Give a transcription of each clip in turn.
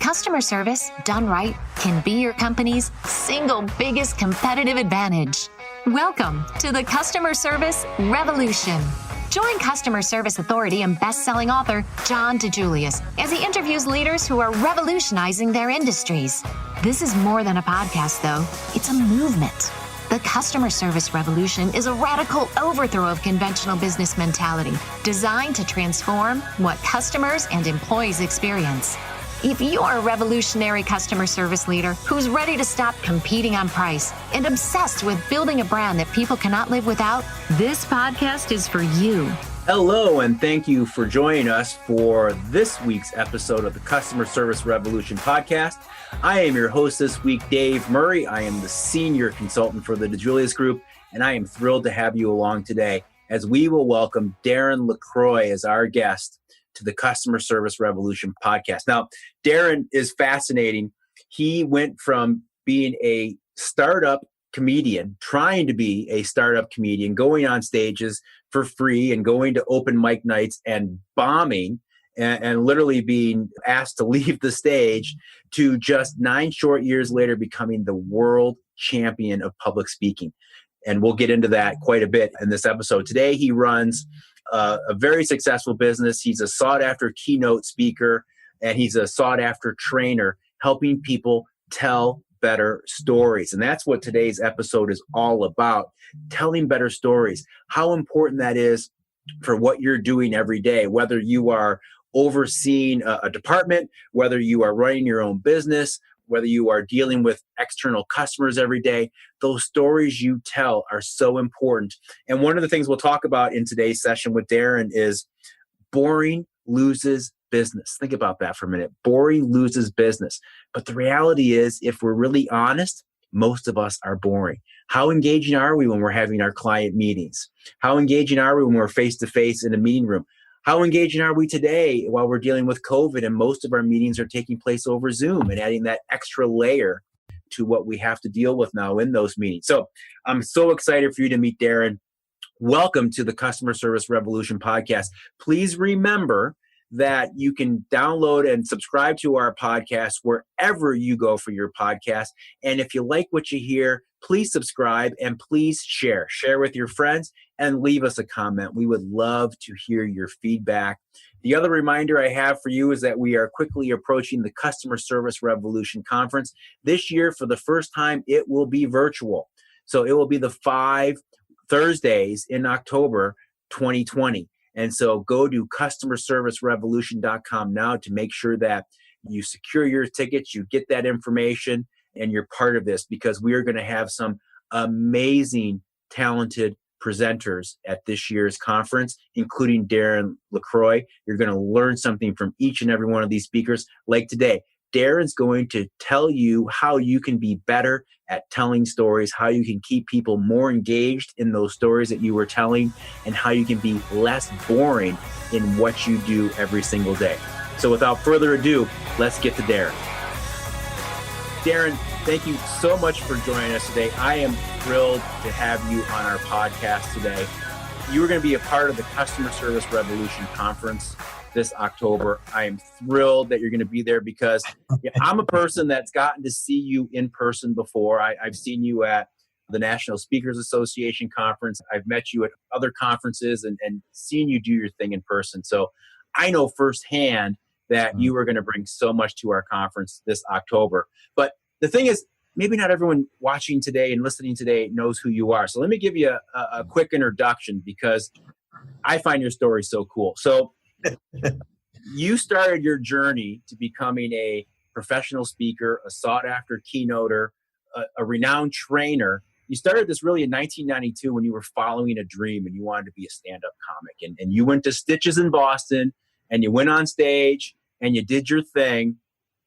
Customer service, done right, can be your company's single biggest competitive advantage. Welcome to the Customer Service Revolution. Join customer service authority and best-selling author John DeJulius as he interviews leaders who are revolutionizing their industries. This is more than a podcast, though. It's a movement. The Customer Service Revolution is a radical overthrow of conventional business mentality designed to transform what customers and employees experience. If you're a revolutionary customer service leader who's ready to stop competing on price and obsessed with building a brand that people cannot live without, this podcast is for you. Hello, and thank you for joining us for this week's episode of the Customer Service Revolution podcast. I am your host this week, Dave Murray. I am the senior consultant for the DeJulius Group, and I am thrilled to have you along today as we will welcome Darren LaCroix as our guest to the Customer Service Revolution podcast. Now, Darren is fascinating. He went from being a startup comedian, trying to be a startup comedian, going on stages for free and going to open mic nights and bombing and literally being asked to leave the stage, to just 9 short years later becoming the world champion of public speaking. And we'll get into that quite a bit in this episode. Today, he runs a very successful business. He's a sought-after keynote speaker, and he's a sought-after trainer, helping people tell better stories. And that's what today's episode is all about, telling better stories, how important that is for what you're doing every day, whether you are overseeing a department, whether you are running your own business, whether you are dealing with external customers every day. Those stories you tell are so important. And one of the things we'll talk about in today's session with Darren is boring loses business. Think about that for a minute. Boring loses business. But the reality is, if we're really honest, most of us are boring. How engaging are we when we're having our client meetings? How engaging are we when we're face-to-face in a meeting room? How engaging are we today while we're dealing with COVID and most of our meetings are taking place over Zoom, and adding that extra layer to what we have to deal with now in those meetings? So I'm so excited for you to meet Darren. Welcome to the Customer Service Revolution podcast. Please remember that you can download and subscribe to our podcast wherever you go for your podcast. And if you like what you hear, please subscribe and please share. Share with your friends and leave us a comment. We would love to hear your feedback. The other reminder I have for you is that we are quickly approaching the Customer Service Revolution Conference. This year, for the first time, it will be virtual. So it will be the 5 Thursdays in October 2020. And so go to customerservicerevolution.com now to make sure that you secure your tickets, you get that information, and you're part of this, because we are going to have some amazing, talented presenters at this year's conference, including Darren LaCroix. You're going to learn something from each and every one of these speakers. Like today, Darren's going to tell you how you can be better at telling stories, how you can keep people more engaged in those stories that you were telling, and how you can be less boring in what you do every single day. So without further ado, let's get to Darren. Darren, thank you so much for joining us today. I am thrilled to have you on our podcast today. You are going to be a part of the Customer Service Revolution Conference this October. I am thrilled that you're going to be there, because I'm a person that's gotten to see you in person before. I've seen you at the National Speakers Association conference. I've met you at other conferences and seen you do your thing in person. So I know firsthand that you are going to bring so much to our conference this October. But the thing is, maybe not everyone watching today and listening today knows who you are. So let me give you a quick introduction, because I find your story so cool. So you started your journey to becoming a professional speaker, a sought-after keynoter, a renowned trainer. You started this really in 1992 when you were following a dream and you wanted to be a stand-up comic. And you went to Stitches in Boston, and you went on stage and you did your thing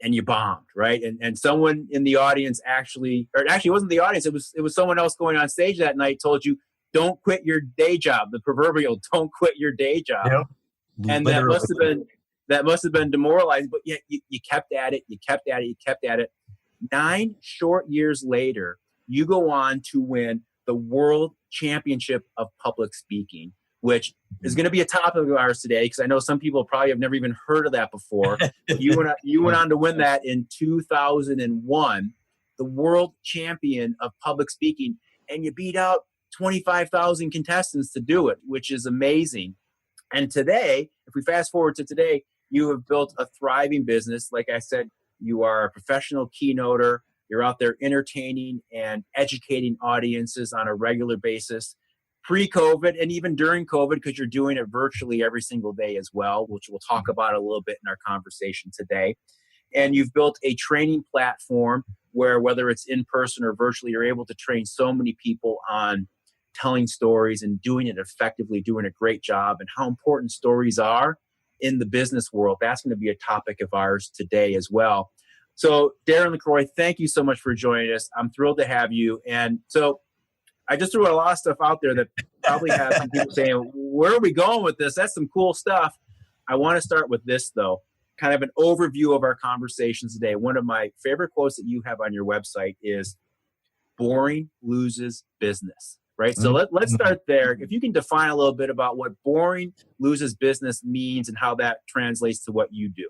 and you bombed, right? And someone in the audience actually it wasn't the audience, it was someone else going on stage that night, told you, don't quit your day job, the proverbial don't quit your day job. Yep. And that must have been demoralizing, but yet you kept at it, you kept at it. 9 short years later, you go on to win the World Championship of Public Speaking, which is going to be a topic of ours today, because I know some people probably have never even heard of that before. You went on to win that in 2001, the world champion of public speaking, and you beat out 25,000 contestants to do it, which is amazing. And today, if we fast forward to today, you have built a thriving business. Like I said, you are a professional keynoter. You're out there entertaining and educating audiences on a regular basis, pre-COVID and even during COVID, because you're doing it virtually every single day as well, which we'll talk about a little bit in our conversation today. And you've built a training platform where, whether it's in person or virtually, you're able to train so many people on telling stories and doing it effectively, doing a great job, and how important stories are in the business world. That's going to be a topic of ours today as well. So Darren LaCroix, thank you so much for joining us. I'm thrilled to have you. And so I just threw a lot of stuff out there that probably have some people saying, where are we going with this? That's some cool stuff. I want to start with this, though, kind of an overview of our conversations today. One of my favorite quotes that you have on your website is, boring loses business. Right? So let's start there. If you can define a little bit about what boring loses business means and how that translates to what you do.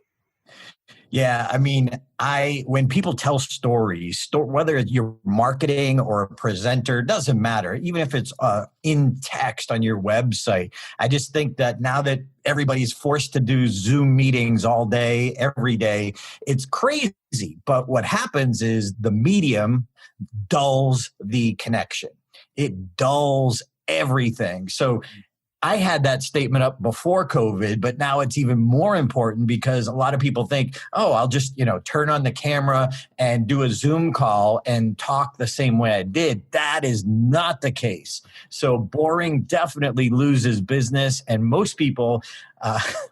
Yeah, I mean, when people tell stories, whether you're marketing or a presenter, doesn't matter. Even if it's in text on your website, I just think that now that everybody's forced to do Zoom meetings all day, every day, it's crazy. But what happens is the medium dulls the connection. It dulls everything. So I had that statement up before COVID, but now it's even more important because a lot of people think, oh, I'll just, turn on the camera and do a Zoom call and talk the same way I did. That is not the case. So boring definitely loses business, and most people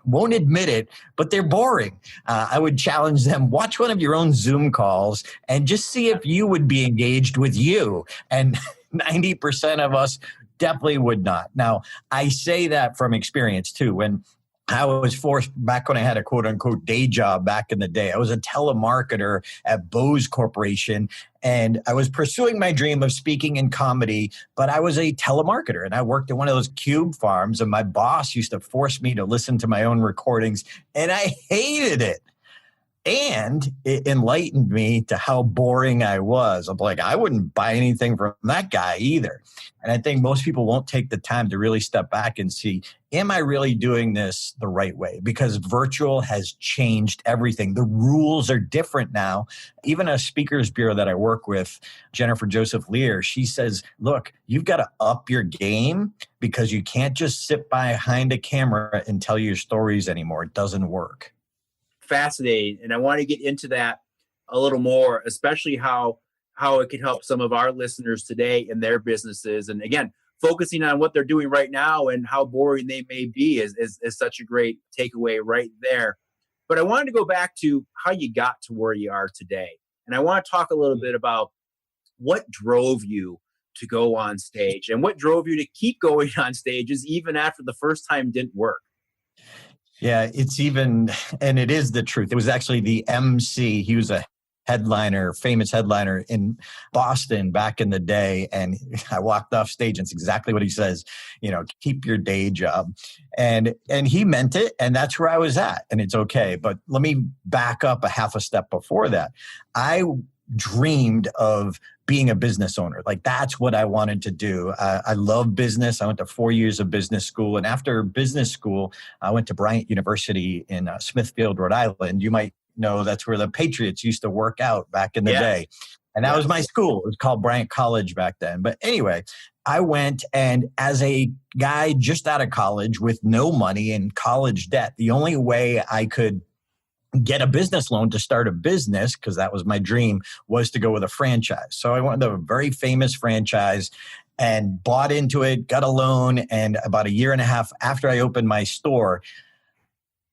won't admit it, but they're boring. I would challenge them, watch one of your own Zoom calls and just see if you would be engaged with you. And 90% of us definitely would not. Now, I say that from experience too. When I was forced, back when I had a quote unquote day job back in the day, I was a telemarketer at Bose Corporation, and I was pursuing my dream of speaking in comedy, but I was a telemarketer and I worked at one of those cube farms, and my boss used to force me to listen to my own recordings, and I hated it. And it enlightened me to how boring I was. I'm like, I wouldn't buy anything from that guy either. And I think most people won't take the time to really step back and see, am I really doing this the right way? Because virtual has changed everything. The rules are different now. Even a speakers bureau that I work with, Jennifer Joseph Lear, she says, look, you've got to up your game because you can't just sit behind a camera and tell your stories anymore. It doesn't work. Fascinating. And I want to get into that a little more, especially how it could help some of our listeners today in their businesses. And again, focusing on what they're doing right now and how boring they may be is such a great takeaway right there. But I wanted to go back to how you got to where you are today. And I want to talk a little bit about what drove you to go on stage and what drove you to keep going on stages even after the first time didn't work. Yeah, and it is the truth. It was actually the MC. He was a famous headliner in Boston back in the day. And I walked off stage and it's exactly what he says, keep your day job. And he meant it. And that's where I was at. And it's okay. But let me back up a half a step before that. I dreamed of being a business owner. Like, that's what I wanted to do. I love business. I went to 4 years of business school. And after business school, I went to Bryant University in Smithfield, Rhode Island. You might know that's where the Patriots used to work out back in the day. And that was my school. It was called Bryant College back then. But anyway, I went, and as a guy just out of college with no money and college debt, the only way I could get a business loan to start a business, because that was my dream, was to go with a franchise. So I went to a very famous franchise and bought into it, got a loan. And about a year and a half after I opened my store,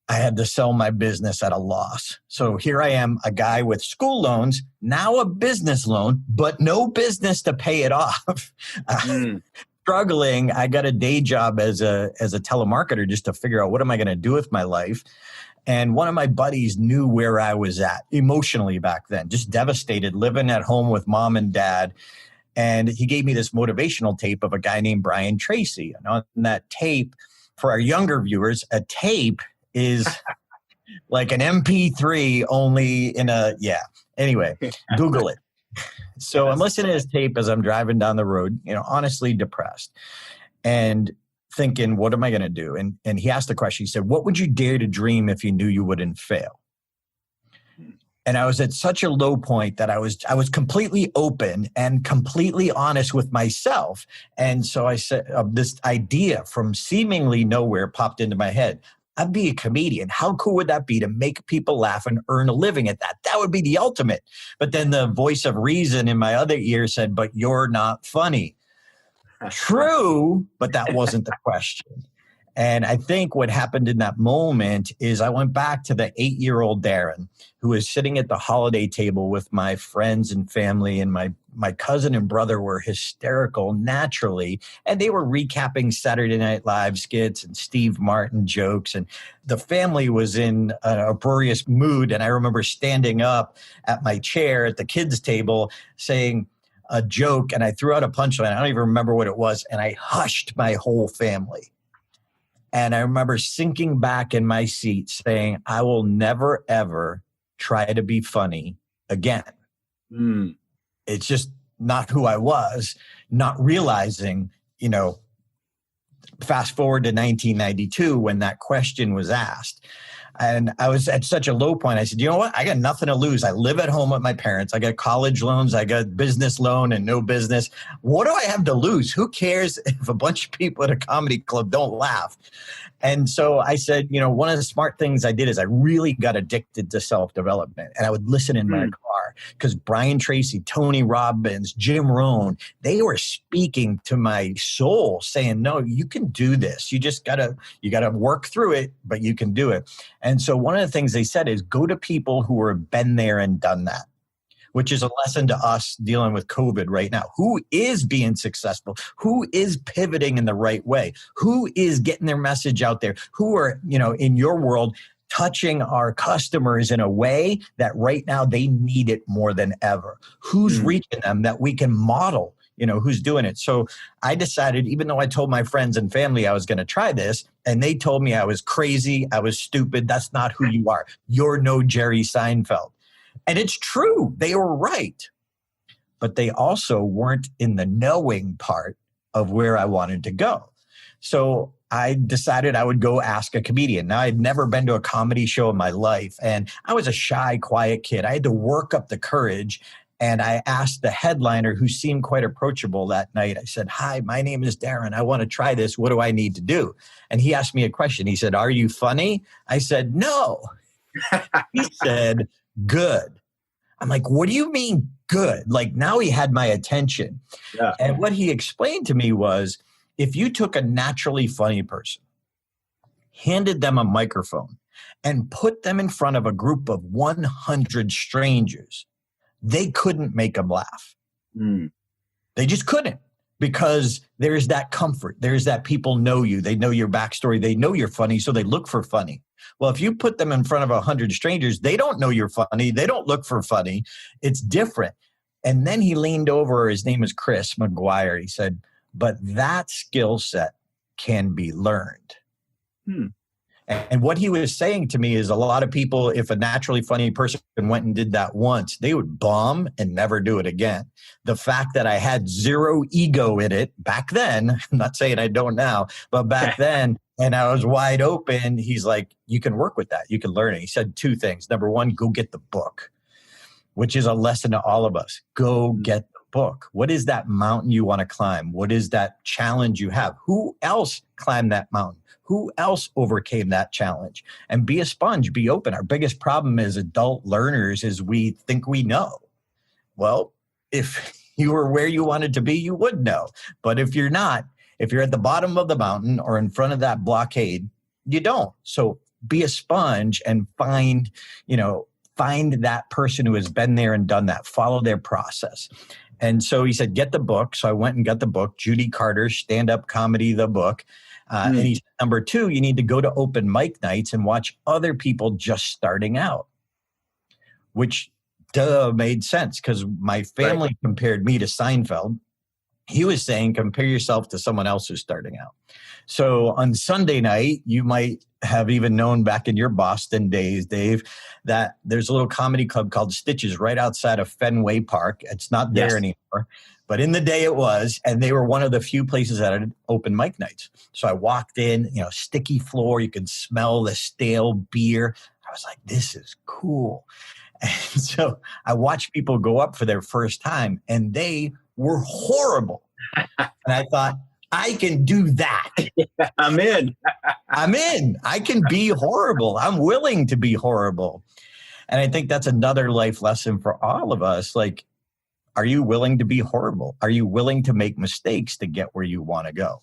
I had to sell my business at a loss. So here I am, a guy with school loans, now a business loan, but no business to pay it off. Struggling. I got a day job as a telemarketer just to figure out what am I going to do with my life. And one of my buddies knew where I was at emotionally back then, just devastated, living at home with mom and dad. And he gave me this motivational tape of a guy named Brian Tracy. And on that tape, for our younger viewers, a tape is like an MP3 only in a, Anyway, Google it. So I'm listening to his tape as I'm driving down the road, honestly depressed and thinking, what am I going to do? And he asked the question, he said, what would you dare to dream if you knew you wouldn't fail? And I was at such a low point that I was completely open and completely honest with myself. And so I said, this idea from seemingly nowhere popped into my head. I'd be a comedian. How cool would that be to make people laugh and earn a living at that? That would be the ultimate. But then the voice of reason in my other ear said, but you're not funny. True, but that wasn't the question. And I think what happened in that moment is I went back to the 8-year-old Darren who was sitting at the holiday table with my friends and family, and my cousin and brother were hysterical naturally. And they were recapping Saturday Night Live skits and Steve Martin jokes. And the family was in an uproarious mood. And I remember standing up at my chair at the kids' table saying a joke, and I threw out a punchline. I don't even remember what it was. And I hushed my whole family. And I remember sinking back in my seat saying, I will never, ever try to be funny again. It's just not who I was, not realizing, fast forward to 1992 when that question was asked. And I was at such a low point. I said, you know what? I got nothing to lose. I live at home with my parents. I got college loans. I got business loan and no business. What do I have to lose? Who cares if a bunch of people at a comedy club don't laugh? And so I said, one of the smart things I did is I really got addicted to self-development. And I would listen in my car because Brian Tracy, Tony Robbins, Jim Rohn, they were speaking to my soul saying, no, you can do this. You just you gotta work through it, but you can do it. And so one of the things they said is go to people who have been there and done that, which is a lesson to us dealing with COVID right now. Who is being successful? Who is pivoting in the right way? Who is getting their message out there? Who are, in your world, touching our customers in a way that right now they need it more than ever? Who's reaching them that we can model? Who's doing it. So I decided, even though I told my friends and family I was going to try this, and they told me I was crazy, I was stupid, that's not who you are. You're no Jerry Seinfeld. And it's true. They were right. But they also weren't in the knowing part of where I wanted to go. So I decided I would go ask a comedian. Now, I'd never been to a comedy show in my life, and I was a shy, quiet kid. I had to work up the courage. And I asked the headliner, who seemed quite approachable that night, I said, hi, my name is Darren. I want to try this. What do I need to do? And he asked me a question. He said, are you funny? I said, no. He said, good. I'm like, what do you mean good? Like, now he had my attention. Yeah. And what he explained to me was, if you took a naturally funny person, handed them a microphone, and put them in front of a group of 100 strangers, they couldn't make them laugh. They just couldn't, because there's that comfort. There's that people know you. They know your backstory. They know you're funny, so they look for funny. Well, if you put them in front of 100 strangers, they don't know you're funny. They don't look for funny. It's different. And then he leaned over. His name is Chris McGuire. He said, but that skill set can be learned. And what he was saying to me is, a lot of people, if a naturally funny person went and did that once, they would bomb and never do it again. The fact that I had zero ego in it back then, I'm not saying I don't now, but back then, and I was wide open, he's like, you can work with that. You can learn it. He said 2 things. Number 1, go get the book, which is a lesson to all of us. Go get the book. What is that mountain you want to climb? What is that challenge you have? Who else climbed that mountain? Who else overcame that challenge? And be a sponge, be open. Our biggest problem as adult learners is we think we know. Well, if you were where you wanted to be, you would know. But if you're not, if you're at the bottom of the mountain or in front of that blockade, you don't. So be a sponge and find that person who has been there and done that. Follow their process. And so he said, get the book. So I went and got the book, Judy Carter's Stand-Up Comedy, the book. And he said, number 2, you need to go to open mic nights and watch other people just starting out, which made sense because my family compared me to Seinfeld. he was saying, compare yourself to someone else who's starting out. So on Sunday night, you might have even known back in your Boston days, Dave, that there's a little comedy club called Stitches right outside of Fenway Park. It's not there anymore, but in the day it was, and they were one of the few places that had open mic nights. So I walked in, sticky floor, you could smell the stale beer. I was like, this is cool. And so I watched people go up for their first time, and they were horrible. And I thought, I can do that. I'm in. I'm in. I can be horrible. I'm willing to be horrible. And I think that's another life lesson for all of us. Like, are you willing to be horrible? Are you willing to make mistakes to get where you want to go?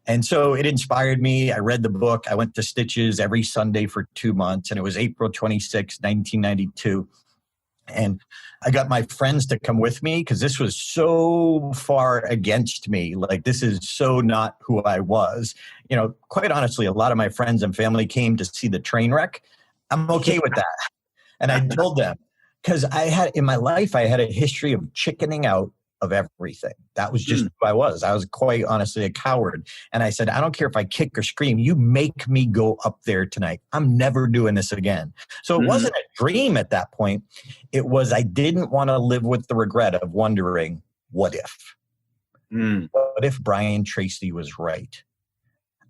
And so it inspired me. I read the book. I went to Stitches every Sunday for 2 months, and it was April 26, 1992. And I got my friends to come with me because this was so far against me. Like, this is so not who I was. Quite honestly, a lot of my friends and family came to see the train wreck. I'm okay with that. And I told them, because in my life, I had a history of chickening out of everything. That was just who I was. I was quite honestly a coward. And I said, I don't care if I kick or scream. You make me go up there tonight. I'm never doing this again. So it wasn't a dream at that point. It was, I didn't want to live with the regret of wondering, what if? What if Brian Tracy was right?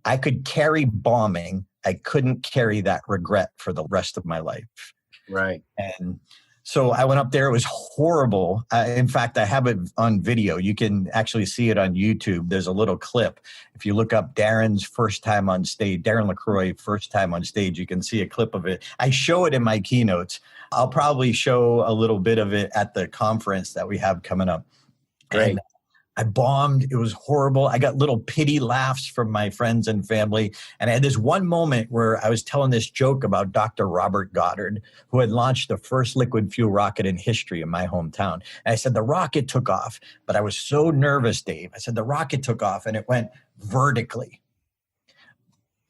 I could carry bombing. I couldn't carry that regret for the rest of my life. Right. And so I went up there. It was horrible. In fact, I have it on video. You can actually see it on YouTube. There's a little clip. If you look up Darren's first time on stage, Darren LaCroix, first time on stage, you can see a clip of it. I show it in my keynotes. I'll probably show a little bit of it at the conference that we have coming up. Great. And I bombed. It was horrible. I got little pity laughs from my friends and family. And I had this one moment where I was telling this joke about Dr. Robert Goddard, who had launched the first liquid fuel rocket in history in my hometown. And I said, the rocket took off, but I was so nervous, Dave. I said, the rocket took off and it went vertically.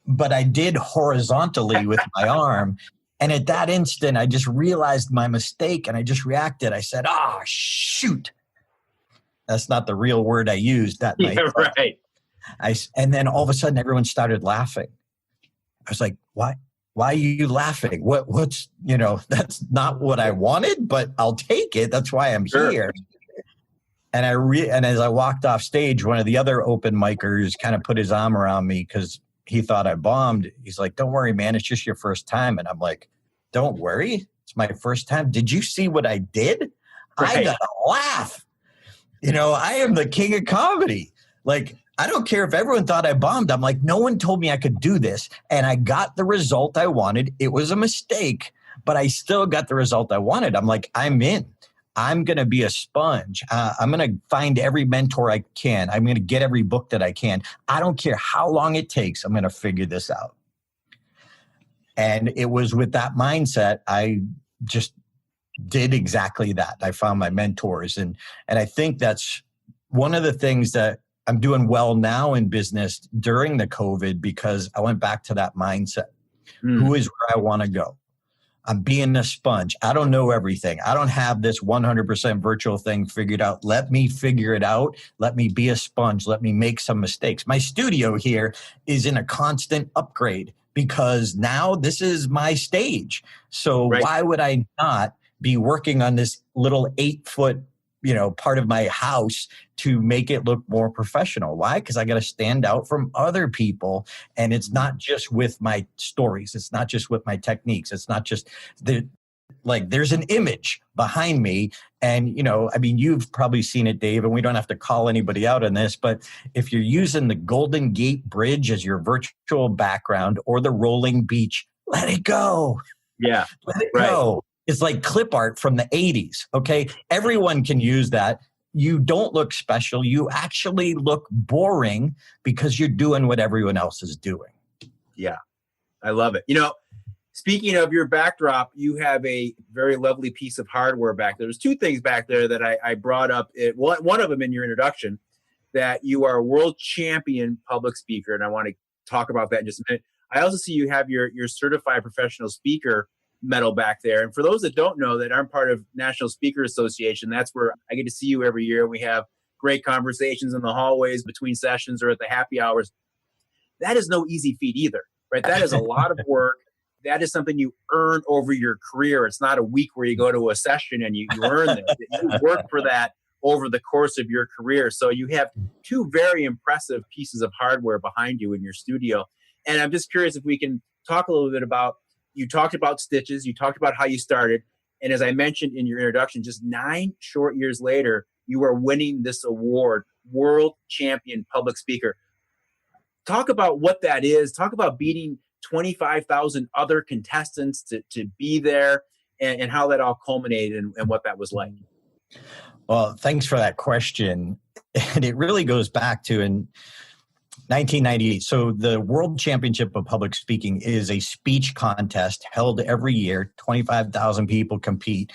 But I did horizontally with my arm. And at that instant, I just realized my mistake and I just reacted. I said, shoot. That's not the real word I used that night. Yeah, right. And then all of a sudden, everyone started laughing. I was like, why are you laughing? What's, that's not what I wanted, but I'll take it. That's why I'm here. And and as I walked off stage, one of the other open micers kind of put his arm around me because he thought I bombed. He's like, don't worry, man. It's just your first time. And I'm like, don't worry. It's my first time. Did you see what I did? Right. I got to laugh. I am the king of comedy. Like, I don't care if everyone thought I bombed. I'm like, no one told me I could do this. And I got the result I wanted. It was a mistake, but I still got the result I wanted. I'm like, I'm in. I'm going to be a sponge. I'm going to find every mentor I can. I'm going to get every book that I can. I don't care how long it takes. I'm going to figure this out. And it was with that mindset, I just did exactly that. I found my mentors. And I think that's one of the things that I'm doing well now in business during the COVID, because I went back to that mindset. Who is where I want to go? I'm being a sponge. I don't know everything. I don't have this 100% virtual thing figured out. Let me figure it out. Let me be a sponge. Let me make some mistakes. My studio here is in a constant upgrade because now this is my stage. So why would I not be working on this little 8-foot, part of my house to make it look more professional? Why? Because I got to stand out from other people. And it's not just with my stories. It's not just with my techniques. It's not just there's an image behind me. And, you've probably seen it, Dave, and we don't have to call anybody out on this, but if you're using the Golden Gate Bridge as your virtual background or the rolling beach, let it go. Yeah. Let it go. It's like clip art from the 80s, okay? Everyone can use that. You don't look special. You actually look boring because you're doing what everyone else is doing. Yeah. I love it. Speaking of your backdrop, you have a very lovely piece of hardware back there. There's two things back there that I brought up. One of them in your introduction, that you are a world champion public speaker, and I want to talk about that in just a minute. I also see you have your certified professional speaker medal back there. And for those that don't know, that aren't part of National Speaker Association, that's where I get to see you every year. We have great conversations in the hallways between sessions or at the happy hours. That is no easy feat either, right? That is a lot of work. That is something you earn over your career. It's not a week where you go to a session and you earn this. You work for that over the course of your career. So you have two very impressive pieces of hardware behind you in your studio. And I'm just curious if we can talk a little bit about, you talked about Stitches, you talked about how you started. And as I mentioned in your introduction, just 9 short years later, you are winning this award, World Champion Public Speaker. Talk about what that is. Talk about beating 25,000 other contestants to be there, and how that all culminated and what that was like. Well, thanks for that question. And it really goes back to in 1998. So the World Championship of Public Speaking is a speech contest held every year. 25,000 people compete.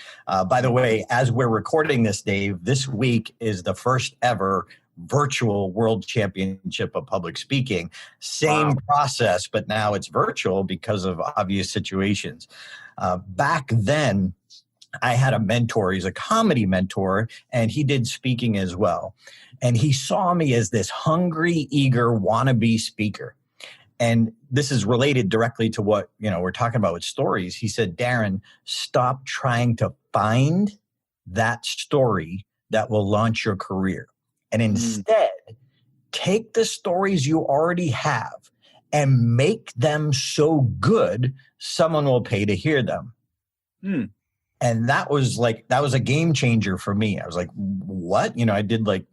By the way, as we're recording this, Dave, this week is the first ever virtual World Championship of Public Speaking. Same process, but now it's virtual because of obvious situations. Back then, I had a mentor. He's a comedy mentor, and he did speaking as well. And he saw me as this hungry, eager, wannabe speaker. And this is related directly to what we're talking about with stories. He said, Darren, stop trying to find that story that will launch your career. And instead, take the stories you already have and make them so good, someone will pay to hear them. And that was a game changer for me. I was like, what? I did one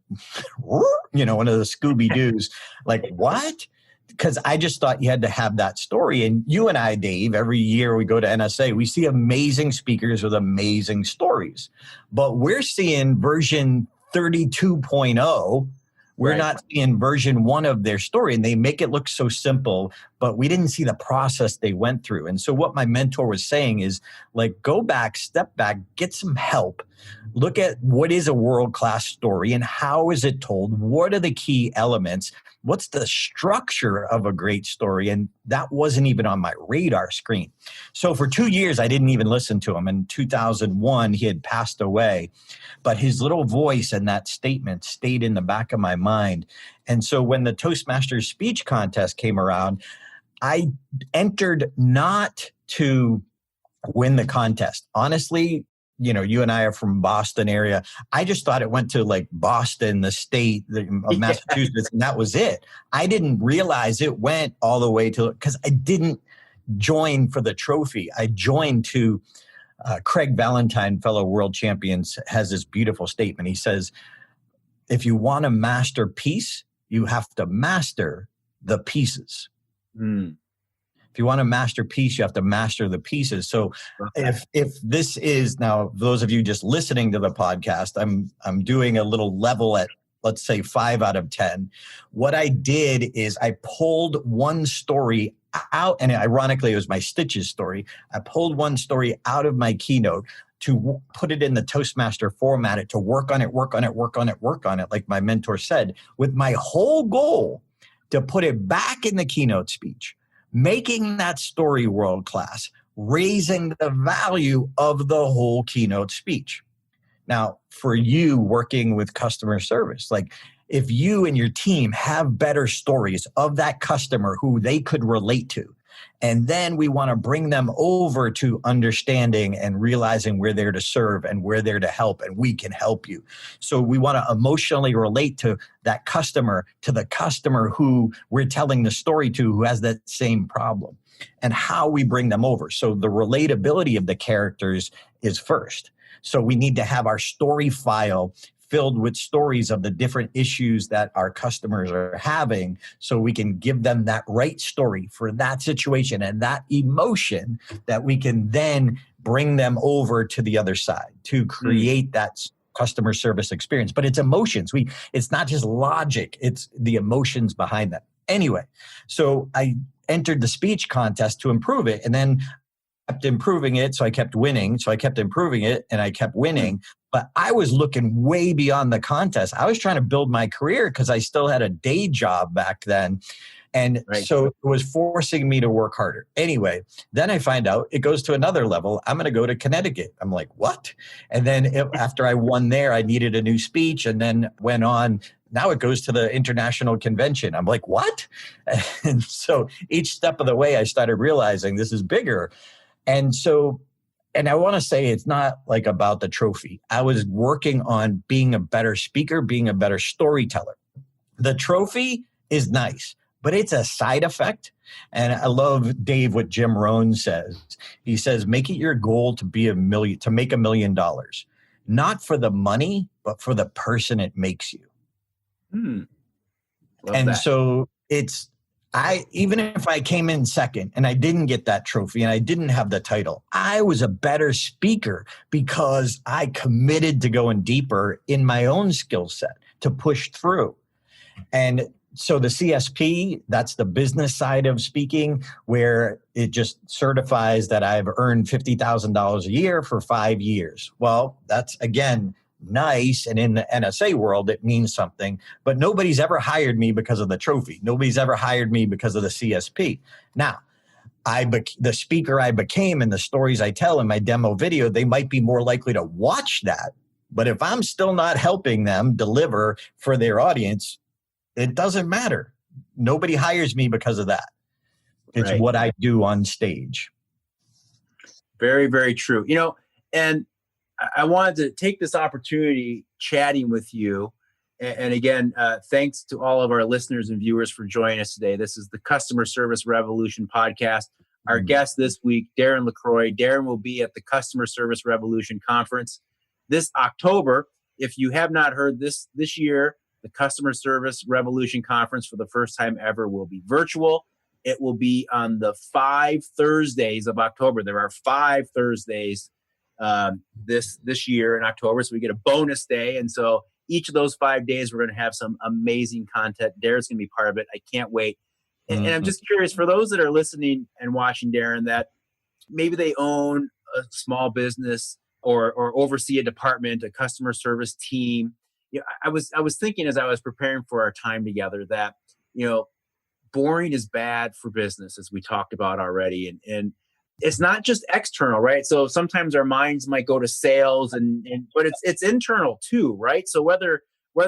of the Scooby-Doos, like, what? Because I just thought you had to have that story. And you and I, Dave, every year we go to NSA, we see amazing speakers with amazing stories. But we're seeing version 32.0. We're not seeing version 1 of their story, and they make it look so simple, but we didn't see the process they went through. And so what my mentor was saying is, go back, step back, get some help. Look at what is a world-class story and how is it told? What are the key elements? What's the structure of a great story? And that wasn't even on my radar screen. So for 2 years, I didn't even listen to him. In 2001, he had passed away, but his little voice and that statement stayed in the back of my mind. And so when the Toastmasters speech contest came around, I entered not to win the contest. Honestly, you and I are from Boston area. I just thought it went to Boston, the state of Massachusetts, and that was it. I didn't realize it went all the way to, because I didn't join for the trophy. I joined to, Craig Valentine, fellow world champions, has this beautiful statement. He says, if you want to master peace, you have to master the pieces. If you want to master peace, you have to master the pieces. So if this is now, those of you just listening to the podcast, I'm doing a little level at, let's say, 5 out of 10. What I did is I pulled one story out, and ironically, it was my Stitches story. I pulled one story out of my keynote to put it in the Toastmaster format, to work on it, like my mentor said, with my whole goal to put it back in the keynote speech, making that story world-class, raising the value of the whole keynote speech. Now, for you working with customer service, if you and your team have better stories of that customer who they could relate to, and then we want to bring them over to understanding and realizing we're there to serve and we're there to help and we can help you. So we want to emotionally relate to that customer, to the customer who we're telling the story to, who has that same problem, and how we bring them over. So the relatability of the characters is first. So we need to have our story file filled with stories of the different issues that our customers are having, so we can give them that right story for that situation and that emotion that we can then bring them over to the other side to create that customer service experience. But it's emotions. It's not just logic, it's the emotions behind that. Anyway, so I entered the speech contest to improve it, and then kept improving it, so I kept winning. So I kept improving it, and I kept winning. But I was looking way beyond the contest. I was trying to build my career because I still had a day job back then. And Right. so it was forcing me to work harder. Anyway, then I find out it goes to another level. I'm going to go to Connecticut. I'm like, what? And then after I won there, I needed a new speech and then went on. Now it goes to the international convention. I'm like, what? And so each step of the way, I started realizing this is bigger. And so, and I want to say it's not like about the trophy. I was working on being a better speaker, being a better storyteller. The trophy is nice, but it's a side effect. And I love, Dave, what Jim Rohn says. He says, make it your goal to make $1 million, not for the money, but for the person it makes you. Love And that. so even if I came in second and I didn't get that trophy and I didn't have the title, I was a better speaker because I committed to going deeper in my own skill set to push through. And so the CSP, that's the business side of speaking, where it just certifies that I've earned $50,000 a year for 5 years. Well, that's, again, nice. And in the NSA world, it means something. But nobody's ever hired me because of the trophy. Nobody's ever hired me because of the CSP. Now, the speaker I became and the stories I tell in my demo video, they might be more likely to watch that. But if I'm still not helping them deliver for their audience, it doesn't matter. Nobody hires me because of that. It's Right. what I do on stage. Very, very true. And I wanted to take this opportunity chatting with you. And again, thanks to all of our listeners and viewers for joining us today. This is the Customer Service Revolution podcast. Our guest this week, Darren LaCroix. Darren will be at the Customer Service Revolution Conference this October. If you have not heard this year, the Customer Service Revolution Conference for the first time ever will be virtual. It will be on the 5 Thursdays of October. There are 5 Thursdays this year in October, so we get a bonus day. And so each of those 5 days, we're going to have some amazing content. Darren's going to be part of it. I can't wait. And I'm just curious, for those that are listening and watching, Darren, that maybe they own a small business or oversee a department, a customer service team. I was thinking as I was preparing for our time together that, boring is bad for business, as we talked about already. And it's not just external, right? So sometimes our minds might go to sales but it's internal too, right? So whether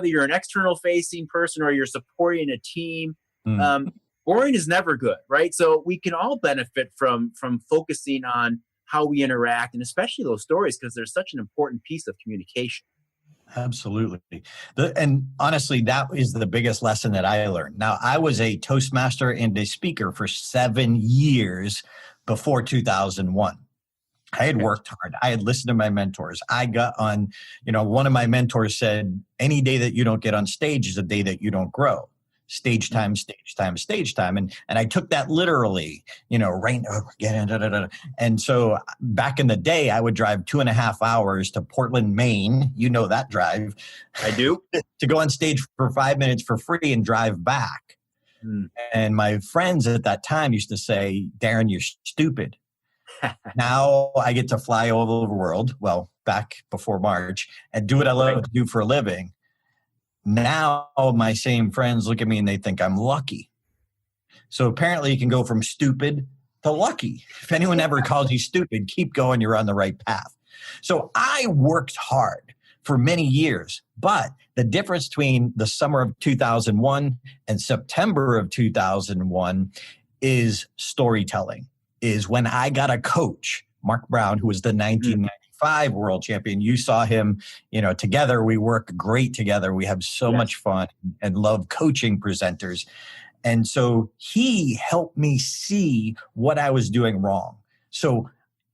you're an external facing person or you're supporting a team, boring is never good, right? So we can all benefit from focusing on how we interact, and especially those stories, because they're such an important piece of communication. Absolutely. And honestly, that is the biggest lesson that I learned. Now, I was a Toastmaster and a speaker for 7 years before 2001. I had worked hard. I had listened to my mentors. I got on, one of my mentors said, any day that you don't get on stage is a day that you don't grow. Stage time, stage time, stage time. And I took that literally, right. And so back in the day, I would drive 2.5 hours to Portland, Maine. You know that drive. I do. To go on stage for 5 minutes for free and drive back. And my friends at that time used to say, Darren, you're stupid. Now I get to fly all over the world. Well, back before March, and do what I love to do for a living. Now my same friends look at me and they think I'm lucky. So apparently you can go from stupid to lucky. If anyone ever calls you stupid, keep going. You're on the right path. So I worked hard for many years, but the difference between the summer of 2001 and September of 2001 is storytelling, is when I got a coach, Mark Brown, who was the 1995 world champion. You saw him, together. We work great together. We have so much fun and love coaching presenters. And so he helped me see what I was doing wrong. So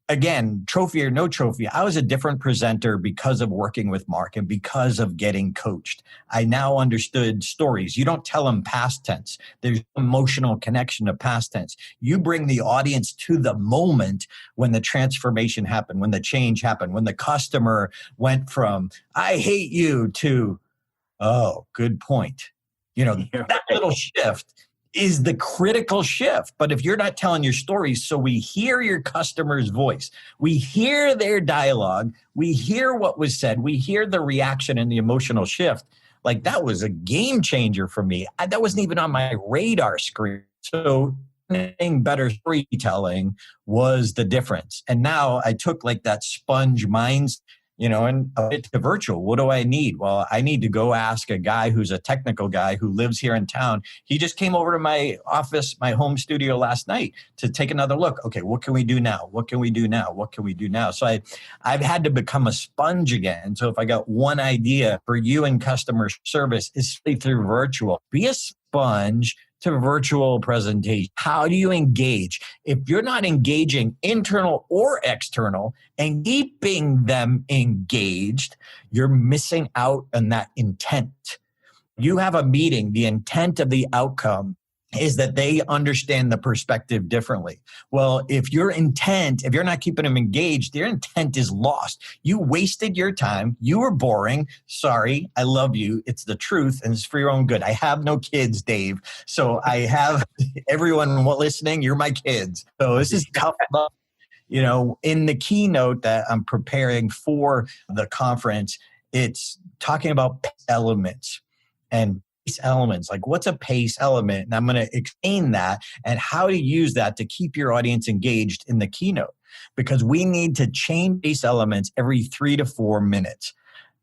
again, trophy or no trophy, I was a different presenter because of working with Mark and because of getting coached. I now understood stories. You don't tell them past tense. There's emotional connection to past tense. You bring the audience to the moment when the transformation happened, when the change happened, when the customer went from, I hate you, to, oh, good point. That little shift is the critical shift. But if you're not telling your stories, so we hear your customer's voice, we hear their dialogue, we hear what was said, we hear the reaction and the emotional shift. Like that was a game changer for me. That wasn't even on my radar screen. So better storytelling was the difference. And now I took like that sponge minds, and put it to virtual. What do I need? Well, I need to go ask a guy who's a technical guy who lives here in town. He just came over to my office, my home studio last night to take another look. Okay, what can we do now? What can we do now? What can we do now? So I've had to become a sponge again. So if I got one idea for you in customer service, is through virtual. Be a sponge to virtual presentation. How do you engage? If you're not engaging internal or external and keeping them engaged, you're missing out on that intent. You have a meeting, the intent of the outcome is that they understand the perspective differently. Well, if you're not keeping them engaged, their intent is lost. You wasted your time. You were boring. Sorry, I love you. It's the truth and it's for your own good. I have no kids, Dave. So I have everyone listening, you're my kids. So this is tough love. In the keynote that I'm preparing for the conference, it's talking about elements and elements. Like, what's a pace element? And I'm going to explain that and how to use that to keep your audience engaged in the keynote, because we need to change pace elements every 3 to 4 minutes.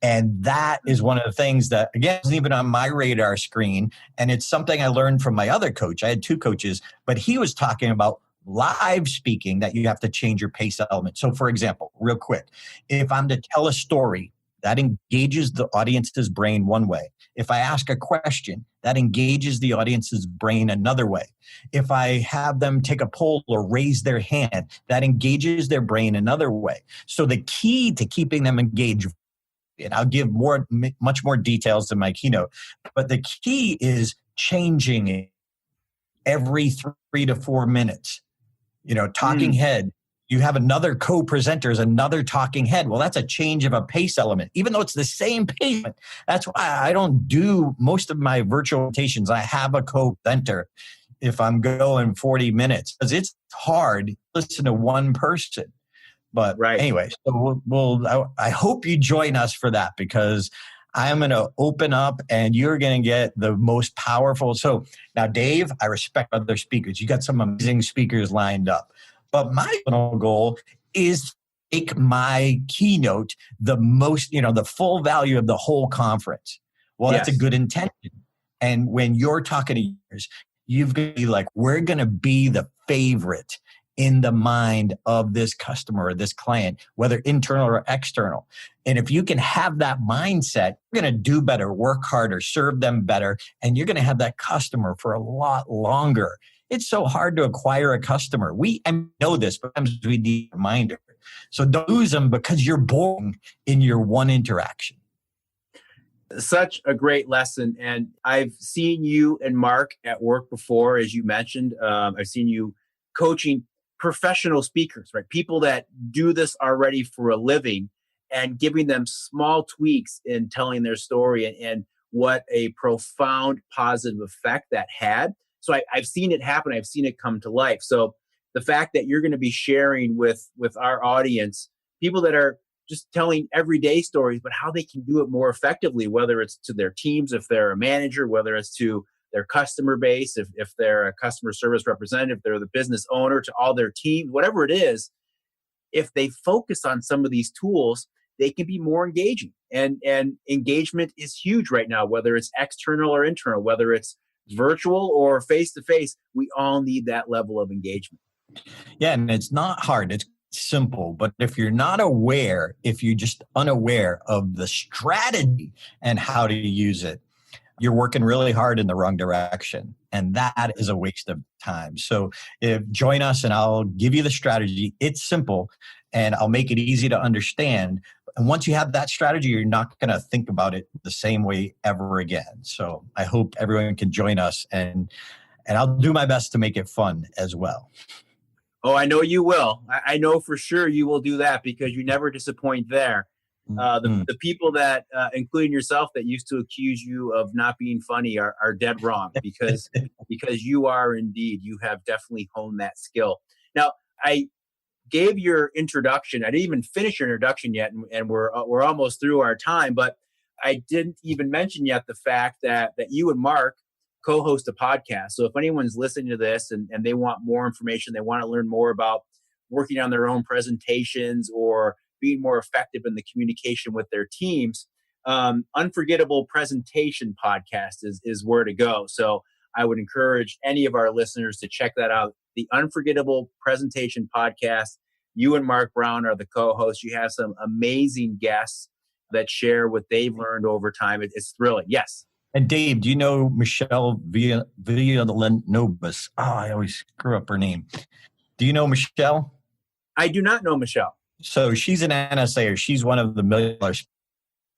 And that is one of the things that, again, isn't even on my radar screen. And it's something I learned from my other coach. I had 2 coaches, but he was talking about live speaking, that you have to change your pace element. So for example, real quick, if I'm to tell a story, that engages the audience's brain one way. If I ask a question, that engages the audience's brain another way. If I have them take a poll or raise their hand, that engages their brain another way. So the key to keeping them engaged, and I'll give much more details in my keynote, but the key is changing it every 3 to 4 minutes. Talking head. You have another co-presenter is another talking head. Well, that's a change of a pace element, even though it's the same pace. That's why I don't do most of my virtual presentations. I have a co-presenter if I'm going 40 minutes, because it's hard to listen to one person. But anyway, so I hope you join us for that, because I am going to open up and you're going to get the most powerful. So now, Dave, I respect other speakers. You got some amazing speakers lined up. But my goal is to make my keynote the most, the full value of the whole conference. Well, that's a good intention. And when you're talking to yours, you've got to be like, we're going to be the favorite in the mind of this customer or this client, whether internal or external. And if you can have that mindset, you're going to do better, work harder, serve them better, and you're going to have that customer for a lot longer. It's so hard to acquire a customer. I know this, but sometimes we need a reminder. So don't lose them because you're boring in your one interaction. Such a great lesson. And I've seen you and Mark at work before, as you mentioned. I've seen you coaching professional speakers, right? People that do this already for a living, and giving them small tweaks in telling their story and what a profound positive effect that had. So I've seen it happen. I've seen it come to life. So the fact that you're going to be sharing with our audience, people that are just telling everyday stories, but how they can do it more effectively, whether it's to their teams, if they're a manager, whether it's to their customer base, if they're a customer service representative, they're the business owner, to all their teams, whatever it is, if they focus on some of these tools, they can be more engaging. And engagement is huge right now, whether it's external or internal, whether it's virtual or face-to-face, we all need that level of engagement. Yeah, and it's not hard. It's simple. But if you're not aware, if you're just unaware of the strategy and how to use it, you're working really hard in the wrong direction. And that is a waste of time. So join us and I'll give you the strategy. It's simple and I'll make it easy to understand. And once you have that strategy, you're not going to think about it the same way ever again. So I hope everyone can join us and I'll do my best to make it fun as well. Oh, I know you will. I know for sure you will do that, because you never disappoint there. The people that, including yourself, that used to accuse you of not being funny are dead wrong, because you are indeed. You have definitely honed that skill. Now, I gave your introduction. I didn't even finish your introduction yet, and we're almost through our time. But I didn't even mention yet the fact that you and Mark co-host a podcast. So if anyone's listening to this and they want more information, they want to learn more about working on their own presentations or being more effective in the communication with their teams, Unforgettable Presentation podcast is where to go. So I would encourage any of our listeners to check that out. The Unforgettable Presentation podcast. You and Mark Brown are the co-hosts. You have some amazing guests that share what they've learned over time. It's thrilling. Yes. And Dave, do you know Michelle Villalobos? Oh, I always screw up her name. Do you know Michelle? I do not know Michelle. So she's an NSA, or she's one of the $1 million.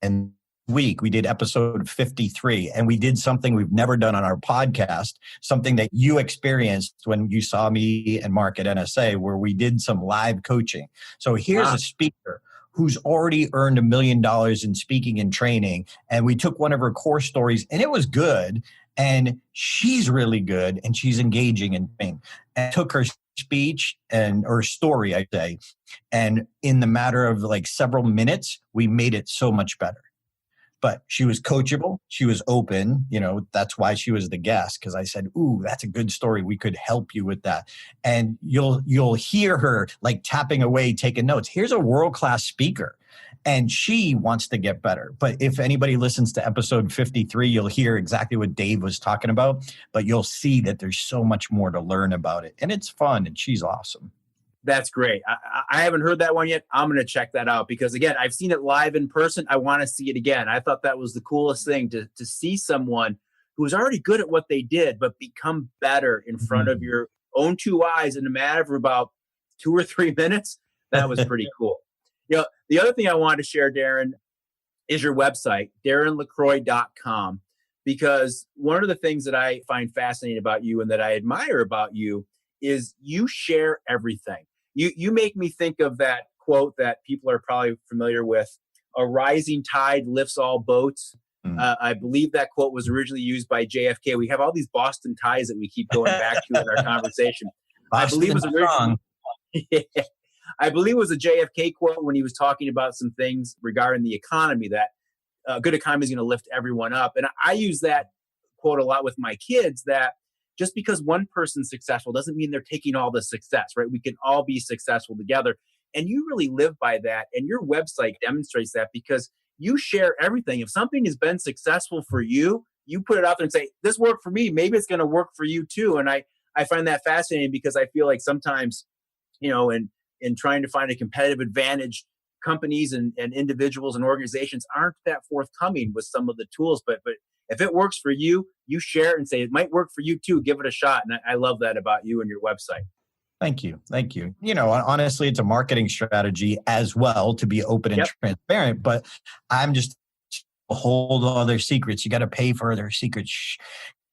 And week we did episode 53, and we did something we've never done on our podcast, something that you experienced when you saw me and Mark at NSA, where we did some live coaching. So here's a speaker who's already earned $1 million in speaking and training, and we took one of her core stories, and it was good, and she's really good, and she's engaging in things, and took her speech or story, I'd say, and in the matter of like several minutes, we made it so much better. But she was coachable. She was open. That's why she was the guest, because I said, "Ooh, that's a good story. We could help you with that." And you'll hear her like tapping away, taking notes. Here's a world-class speaker, and she wants to get better. But if anybody listens to episode 53, you'll hear exactly what Dave was talking about. But you'll see that there's so much more to learn about it, and it's fun. And she's awesome. That's great. I haven't heard that one yet. I'm going to check that out because, again, I've seen it live in person. I want to see it again. I thought that was the coolest thing to see someone who was already good at what they did, but become better in front of your own two eyes in a matter of about 2 or 3 minutes. That was pretty cool. The other thing I wanted to share, Darren, is your website, DarrenLaCroix.com, because one of the things that I find fascinating about you and that I admire about you is you share everything. You make me think of that quote that people are probably familiar with: "A rising tide lifts all boats." I believe that quote was originally used by JFK. We have all these Boston ties that we keep going back to in our conversation. I believe it was a JFK quote when he was talking about some things regarding the economy, that a good economy is going to lift everyone up. And I use that quote a lot with my kids, that just because one person's successful doesn't mean they're taking all the success, right? We can all be successful together. And you really live by that. And your website demonstrates that because you share everything. If something has been successful for you, you put it out there and say, "This worked for me. Maybe it's going to work for you too." And I find that fascinating because I feel like sometimes, in trying to find a competitive advantage, companies and individuals and organizations aren't that forthcoming with some of the tools. But if it works for you, you share it and say, "It might work for you too. Give it a shot." And I love that about you and your website. Thank you. Honestly, it's a marketing strategy as well to be open and transparent, but I'm just hold all their secrets. You got to pay for their secrets.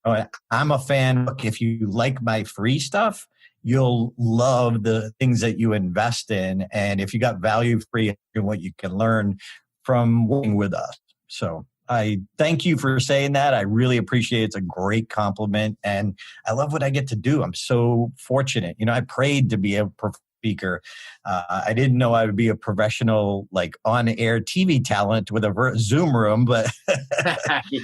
I'm a fan. Look, if you like my free stuff, you'll love the things that you invest in. And if you got value free in what you can learn from working with us. So I thank you for saying that. I really appreciate it. It's a great compliment. And I love what I get to do. I'm so fortunate. I prayed to be a speaker. I didn't know I would be a professional, like on-air TV talent with a Zoom room, but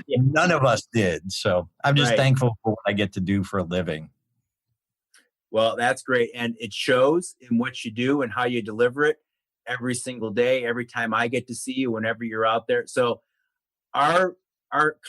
none of us did. So I'm just thankful for what I get to do for a living. Well, that's great. And it shows in what you do and how you deliver it every single day, every time I get to see you, whenever you're out there. So our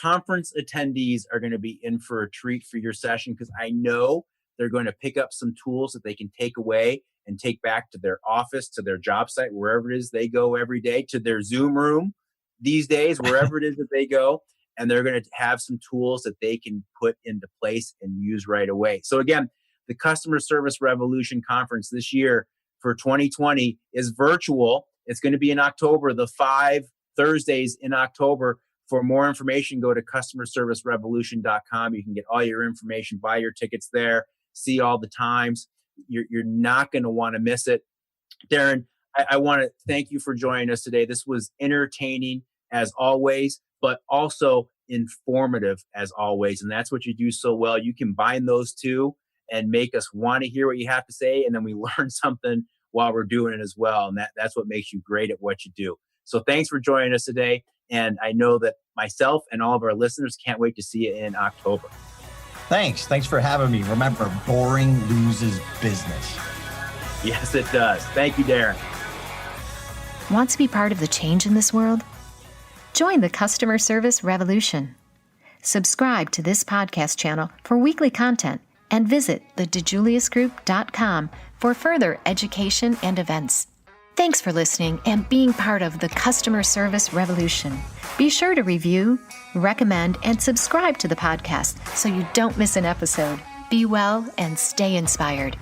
conference attendees are going to be in for a treat for your session, because I know they're going to pick up some tools that they can take away and take back to their office, to their job site, wherever it is they go every day, to their Zoom room these days, wherever it is that they go. And they're going to have some tools that they can put into place and use right away. So again, the Customer Service Revolution Conference this year for 2020 is virtual. It's going to be in October, the 5 Thursdays in October. For more information, go to customerservicerevolution.com. You can get all your information, buy your tickets there, see all the times. You're not going to want to miss it. Darren, I want to thank you for joining us today. This was entertaining as always, but also informative as always. And that's what you do so well. You combine those two and make us want to hear what you have to say. And then we learn something while we're doing it as well. And that's what makes you great at what you do. So thanks for joining us today. And I know that myself and all of our listeners can't wait to see you in October. Thanks for having me. Remember, boring loses business. Yes, it does. Thank you, Darren. Want to be part of the change in this world? Join the customer service revolution. Subscribe to this podcast channel for weekly content and visit thedejuliusgroup.com for further education and events. Thanks for listening and being part of the customer service revolution. Be sure to review, recommend, and subscribe to the podcast so you don't miss an episode. Be well and stay inspired.